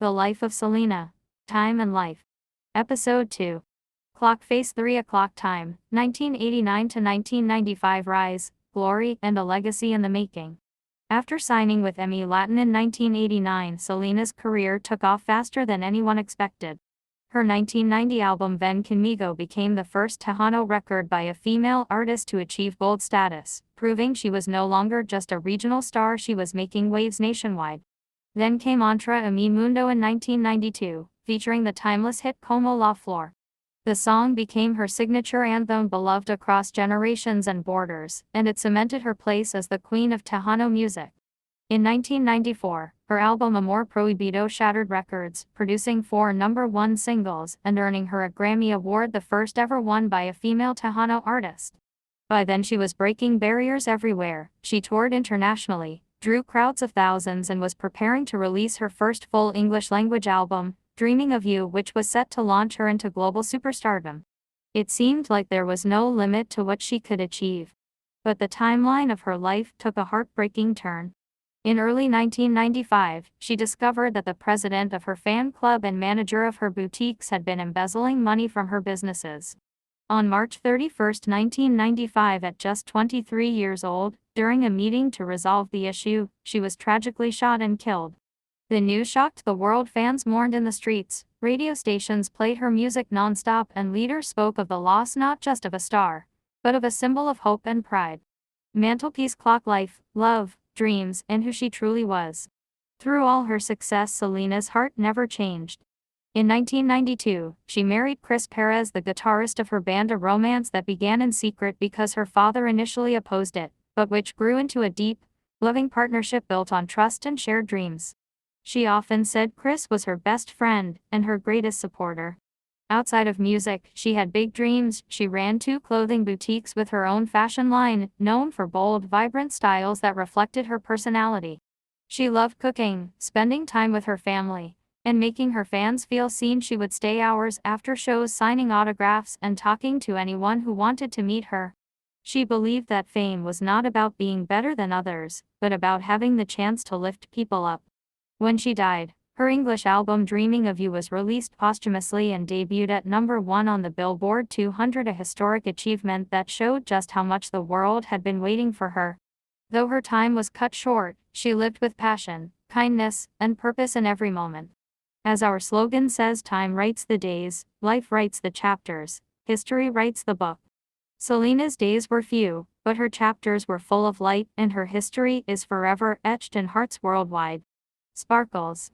The Life of Selena. Time and Life. Episode 2. Clock Face 3 o'clock Time, 1989 to 1995 Rise, Glory, and a Legacy in the Making. After signing with EMI Latin in 1989, Selena's career took off faster than anyone expected. Her 1990 album Ven Conmigo became the first Tejano record by a female artist to achieve gold status, proving she was no longer just a regional star, she was making waves nationwide. Then came Entre, Mi Mundo in 1992, featuring the timeless hit Como La Flor. The song became her signature anthem, beloved across generations and borders, and it cemented her place as the queen of Tejano music. In 1994, her album Amor Prohibido shattered records, producing 4 #1 singles and earning her a Grammy Award, the first ever won by a female Tejano artist. By then she was breaking barriers everywhere. She toured internationally, drew crowds of thousands, and was preparing to release her first full English-language album, Dreaming of You, which was set to launch her into global superstardom. It seemed like there was no limit to what she could achieve. But the timeline of her life took a heartbreaking turn. In early 1995, she discovered that the president of her fan club and manager of her boutiques had been embezzling money from her businesses. On March 31, 1995, at just 23 years old, during a meeting to resolve the issue, she was tragically shot and killed. The news shocked the world. Fans mourned in the streets, radio stations played her music nonstop, and leaders spoke of the loss not just of a star, but of a symbol of hope and pride. Mantelpiece clock, life, love, dreams, and who she truly was. Through all her success, Selena's heart never changed. In 1992, she married Chris Perez, the guitarist of her band, a romance that began in secret because her father initially opposed it, but which grew into a deep, loving partnership built on trust and shared dreams. She often said Chris was her best friend and her greatest supporter. Outside of music, she had big dreams. She ran 2 clothing boutiques with her own fashion line, known for bold, vibrant styles that reflected her personality. She loved cooking, spending time with her family, and making her fans feel seen. She would stay hours after shows signing autographs and talking to anyone who wanted to meet her. She believed that fame was not about being better than others, but about having the chance to lift people up. When she died, her English album Dreaming of You was released posthumously and debuted at #1 on the Billboard 200, a historic achievement that showed just how much the world had been waiting for her. Though her time was cut short, she lived with passion, kindness, and purpose in every moment. As our slogan says, time writes the days, life writes the chapters, history writes the book. Selena's days were few, but her chapters were full of light, and her history is forever etched in hearts worldwide. Sparkles.